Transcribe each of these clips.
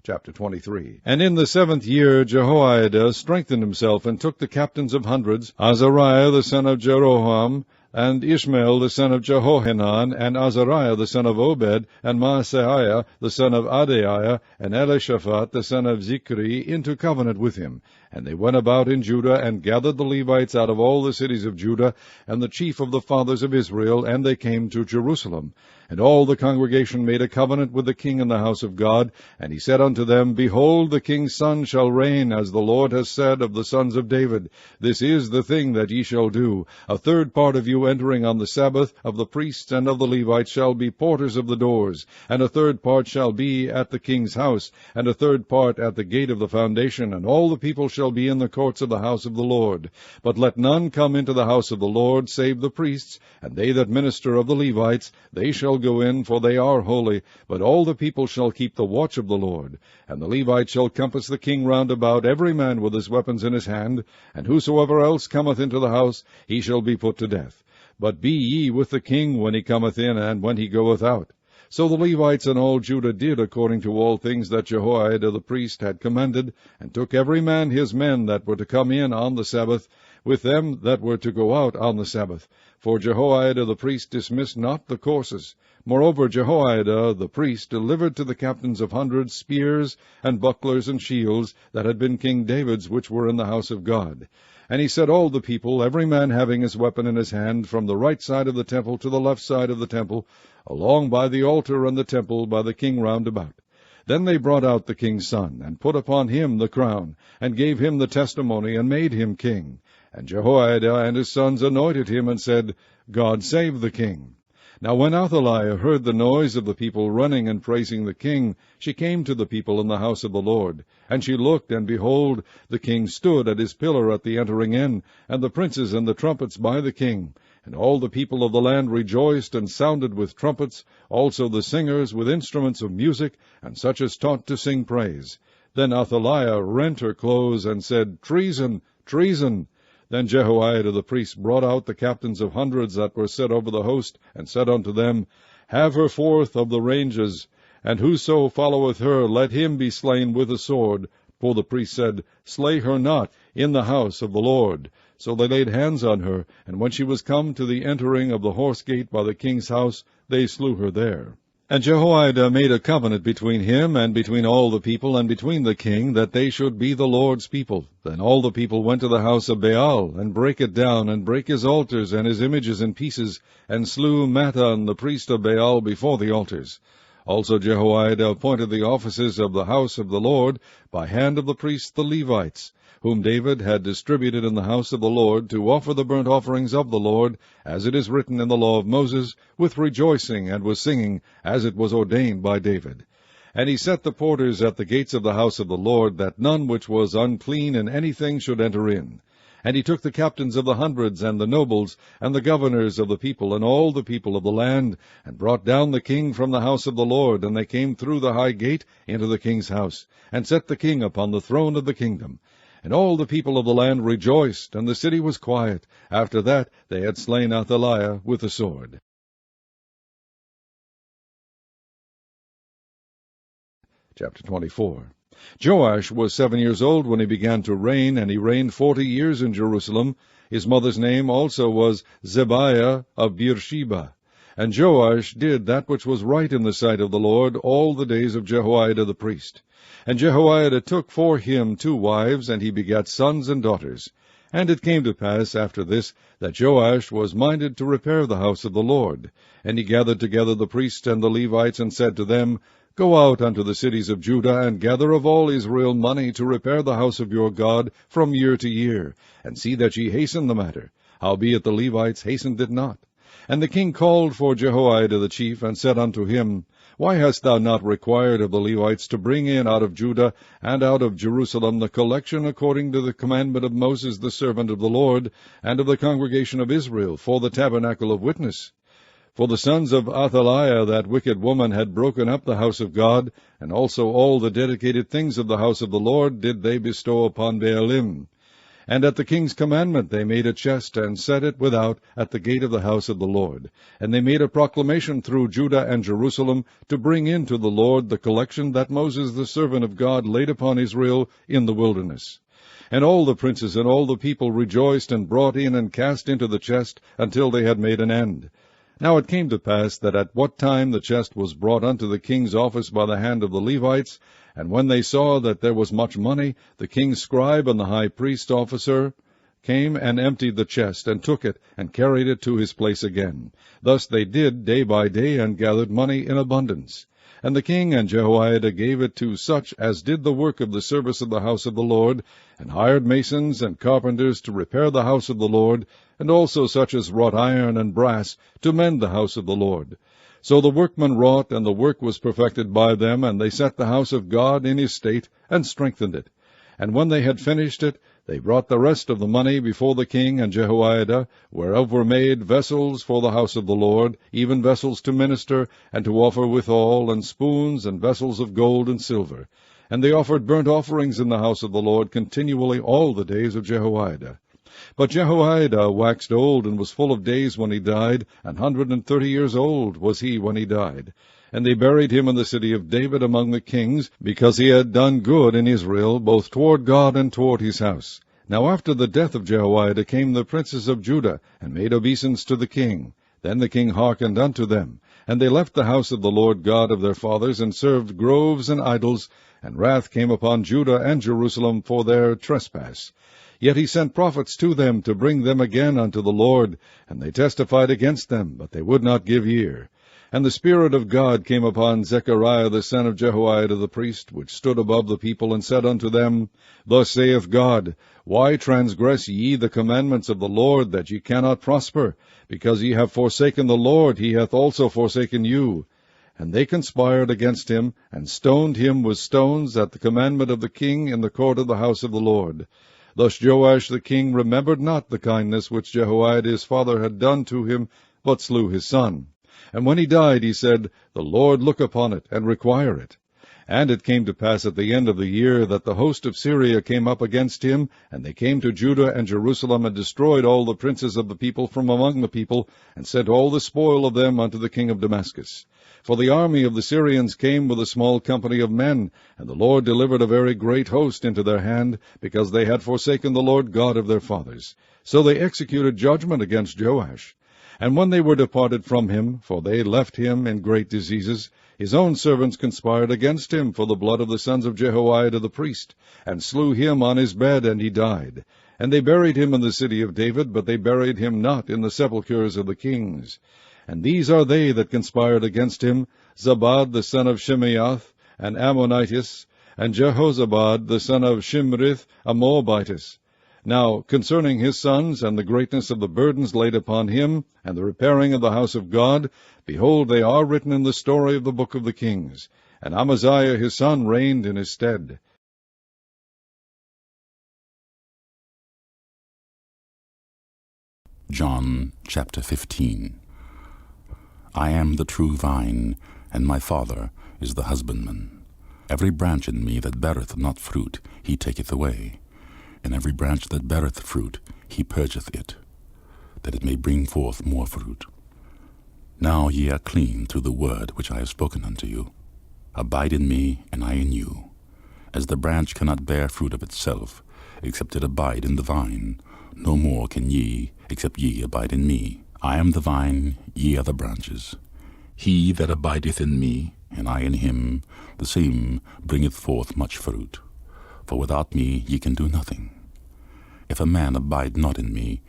Chapter 23. And in the 7th year Jehoiada strengthened himself, and took the captains of hundreds, Azariah the son of Jeroham, and Ishmael the son of Jehohanan, and Azariah the son of Obed, and Maaseiah the son of Adaiah, and Elishaphat the son of Zichri, into covenant with him. And they went about in Judah, and gathered the Levites out of all the cities of Judah, and the chief of the fathers of Israel, and they came to Jerusalem. And all the congregation made a covenant with the king in the house of God. And he said unto them, Behold, the king's son shall reign, as the Lord has said of the sons of David. This is the thing that ye shall do. A third part of you entering on the Sabbath of the priests and of the Levites shall be porters of the doors, and a third part shall be at the king's house, and a third part at the gate of the foundation, and all the people shall be in the courts of the house of the Lord. But let none come into the house of the Lord, save the priests, and they that minister of the Levites. They shall go in, for they are holy, but all the people shall keep the watch of the Lord. And the Levites shall compass the king round about, every man with his weapons in his hand, and whosoever else cometh into the house, he shall be put to death. But be ye with the king when he cometh in, and when he goeth out. So the Levites and all Judah did according to all things that Jehoiada the priest had commanded, and took every man his men that were to come in on the Sabbath, with them that were to go out on the Sabbath. For Jehoiada the priest dismissed not the courses. Moreover, Jehoiada the priest delivered to the captains of hundreds spears and bucklers and shields that had been King David's, which were in the house of God. And he set all the people, every man having his weapon in his hand, from the right side of the temple to the left side of the temple, along by the altar and the temple, by the king round about. Then they brought out the king's son, and put upon him the crown, and gave him the testimony, and made him king. And Jehoiada and his sons anointed him, and said, God save the king. Now when Athaliah heard the noise of the people running and praising the king, she came to the people in the house of the Lord. And she looked, and behold, the king stood at his pillar at the entering in, and the princes and the trumpets by the king. And all the people of the land rejoiced, and sounded with trumpets, also the singers with instruments of music, and such as taught to sing praise. Then Athaliah rent her clothes, and said, Treason, treason! Then Jehoiada the priest brought out the captains of hundreds that were set over the host, and said unto them, Have her forth of the ranges, and whoso followeth her, let him be slain with a sword. For the priest said, Slay her not in the house of the Lord. So they laid hands on her, and when she was come to the entering of the horse gate by the king's house, they slew her there. And Jehoiada made a covenant between him and between all the people and between the king, that they should be the Lord's people. Then all the people went to the house of Baal, and brake it down, and brake his altars and his images in pieces, and slew Mattan the priest of Baal before the altars. Also Jehoiada appointed the offices of the house of the Lord by hand of the priests the Levites, whom David had distributed in the house of the Lord, to offer the burnt offerings of the Lord, as it is written in the law of Moses, with rejoicing and with singing, as it was ordained by David. And he set the porters at the gates of the house of the Lord, that none which was unclean in anything should enter in. And he took the captains of the hundreds, and the nobles, and the governors of the people, and all the people of the land, and brought down the king from the house of the Lord, and they came through the high gate into the king's house, and set the king upon the throne of the kingdom. And all the people of the land rejoiced, and the city was quiet, after that they had slain Athaliah with the sword. Chapter 24. Joash was 7 years old when he began to reign, and he reigned 40 years in Jerusalem. His mother's name also was Zebiah of Beersheba. And Joash did that which was right in the sight of the Lord all the days of Jehoiada the priest. And Jehoiada took for him 2 wives, and he begat sons and daughters. And it came to pass after this, that Joash was minded to repair the house of the Lord. And he gathered together the priests and the Levites, and said to them, Go out unto the cities of Judah, and gather of all Israel money to repair the house of your God from year to year, and see that ye hasten the matter. Howbeit the Levites hastened it not. And the king called for Jehoiada the chief, and said unto him, Why hast thou not required of the Levites to bring in out of Judah and out of Jerusalem the collection according to the commandment of Moses the servant of the Lord, and of the congregation of Israel, for the tabernacle of witness? For the sons of Athaliah, that wicked woman, had broken up the house of God, and also all the dedicated things of the house of the Lord did they bestow upon Baalim. And at the king's commandment they made a chest, and set it without at the gate of the house of the Lord. And they made a proclamation through Judah and Jerusalem to bring in to the Lord the collection that Moses the servant of God laid upon Israel in the wilderness. And all the princes and all the people rejoiced, and brought in and cast into the chest until they had made an end. Now it came to pass that at what time the chest was brought unto the king's office by the hand of the Levites, and when they saw that there was much money, the king's scribe and the high priest's officer came and emptied the chest, and took it, and carried it to his place again. Thus they did day by day, and gathered money in abundance. And the king and Jehoiada gave it to such as did the work of the service of the house of the Lord, and hired masons and carpenters to repair the house of the Lord, and also such as wrought iron and brass to mend the house of the Lord. So the workmen wrought, and the work was perfected by them, and they set the house of God in his state, and strengthened it. And when they had finished it, they brought the rest of the money before the king and Jehoiada, whereof were made vessels for the house of the Lord, even vessels to minister, and to offer withal, and spoons, and vessels of gold and silver. And they offered burnt offerings in the house of the Lord continually all the days of Jehoiada. But Jehoiada waxed old, and was full of days when he died, 130 years old was he when he died. And they buried him in the city of David among the kings, because he had done good in Israel, both toward God and toward his house. Now after the death of Jehoiada came the princes of Judah, and made obeisance to the king. Then the king hearkened unto them. And they left the house of the Lord God of their fathers, and served groves and idols, and wrath came upon Judah and Jerusalem for their trespass. Yet he sent prophets to them to bring them again unto the Lord, and they testified against them, but they would not give ear. And the Spirit of God came upon Zechariah the son of Jehoiada the priest, which stood above the people, and said unto them, Thus saith God, Why transgress ye the commandments of the Lord, that ye cannot prosper? Because ye have forsaken the Lord, he hath also forsaken you. And they conspired against him, and stoned him with stones at the commandment of the king in the court of the house of the Lord. Thus Joash the king remembered not the kindness which Jehoiada his father had done to him, but slew his son. And when he died, he said, The Lord look upon it, and require it. And it came to pass at the end of the year that the host of Syria came up against him, and they came to Judah and Jerusalem, and destroyed all the princes of the people from among the people, and sent all the spoil of them unto the king of Damascus. For the army of the Syrians came with a small company of men, and the Lord delivered a very great host into their hand, because they had forsaken the Lord God of their fathers. So they executed judgment against Joash. And when they were departed from him, for they left him in great diseases, his own servants conspired against him for the blood of the sons of Jehoiada the priest, and slew him on his bed, and he died. And they buried him in the city of David, but they buried him not in the sepulchres of the kings. And these are they that conspired against him, Zabad the son of Shimeath, and Ammonitis, and Jehozabad the son of Shimrith, a Moabitess. Now concerning his sons, and the greatness of the burdens laid upon him, and the repairing of the house of God, behold, they are written in the story of the book of the kings. And Amaziah his son reigned in his stead. John chapter 15. I am the true vine, and my Father is the husbandman. Every branch in me that beareth not fruit, he taketh away. And every branch that beareth fruit, he purgeth it, that it may bring forth more fruit. Now ye are clean through the word which I have spoken unto you. Abide in me, and I in you. As the branch cannot bear fruit of itself, except it abide in the vine, no more can ye, except ye abide in me. I am the vine, ye are the branches. He that abideth in me, and I in him, the same bringeth forth much fruit. For without me ye can do nothing. If a man abide not in me,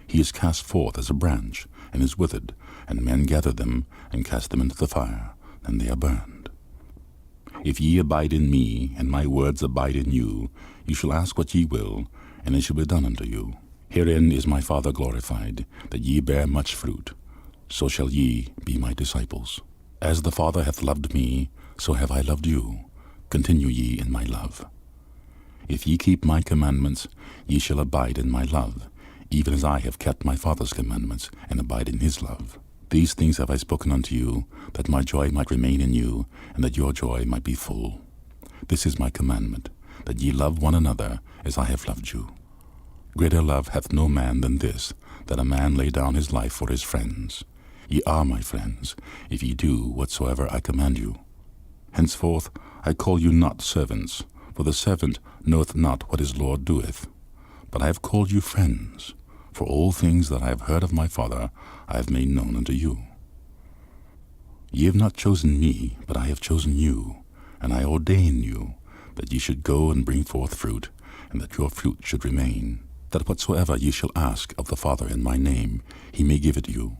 he is cast forth as a branch, and is withered, and men gather them, and cast them into the fire, and they are burned. If ye abide in me, and my words abide in you, ye shall ask what ye will, and it shall be done unto you. Herein is my Father glorified, that ye bear much fruit. So shall ye be my disciples. As the Father hath loved me, so have I loved you. Continue ye in my love. If ye keep my commandments, ye shall abide in my love, even as I have kept my Father's commandments, and abide in his love. These things have I spoken unto you, that my joy might remain in you, and that your joy might be full. This is my commandment, that ye love one another as I have loved you. Greater love hath no man than this, that a man lay down his life for his friends. Ye are my friends, if ye do whatsoever I command you. Henceforth I call you not servants, for the servant knoweth not what his Lord doeth. But I have called you friends, for all things that I have heard of my Father I have made known unto you. Ye have not chosen me, but I have chosen you, and I ordain you, that ye should go and bring forth fruit, and that your fruit should remain, that whatsoever ye shall ask of the Father in my name, he may give it you.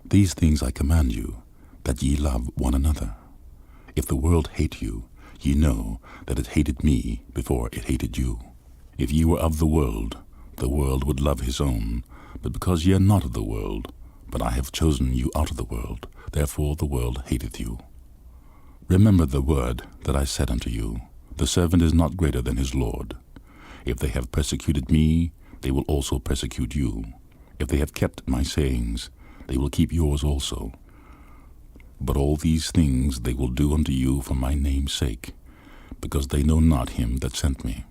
These things I command you, that ye love one another. If the world hate you, ye know that it hated me before it hated you. If ye were of the world would love his own, but because ye are not of the world, but I have chosen you out of the world, therefore the world hateth you. Remember the word that I said unto you, the servant is not greater than his Lord. If they have persecuted me, they will also persecute you. If they have kept my sayings, they will keep yours also. But all these things they will do unto you for my name's sake, because they know not him that sent me.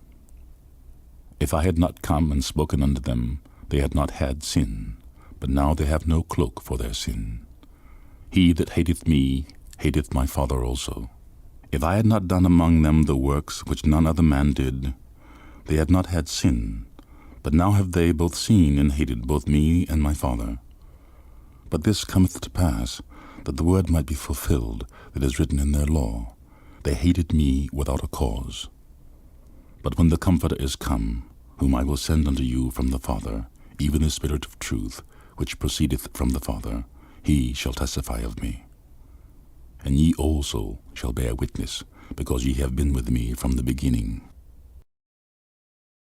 If I had not come and spoken unto them, they had not had sin, but now they have no cloak for their sin. He that hateth me hateth my Father also. If I had not done among them the works which none other man did, they had not had sin, but now have they both seen and hated both me and my Father. But this cometh to pass, that the word might be fulfilled that is written in their law, they hated me without a cause. But when the Comforter is come, whom I will send unto you from the Father, even the Spirit of truth, which proceedeth from the Father, he shall testify of me. And ye also shall bear witness, because ye have been with me from the beginning.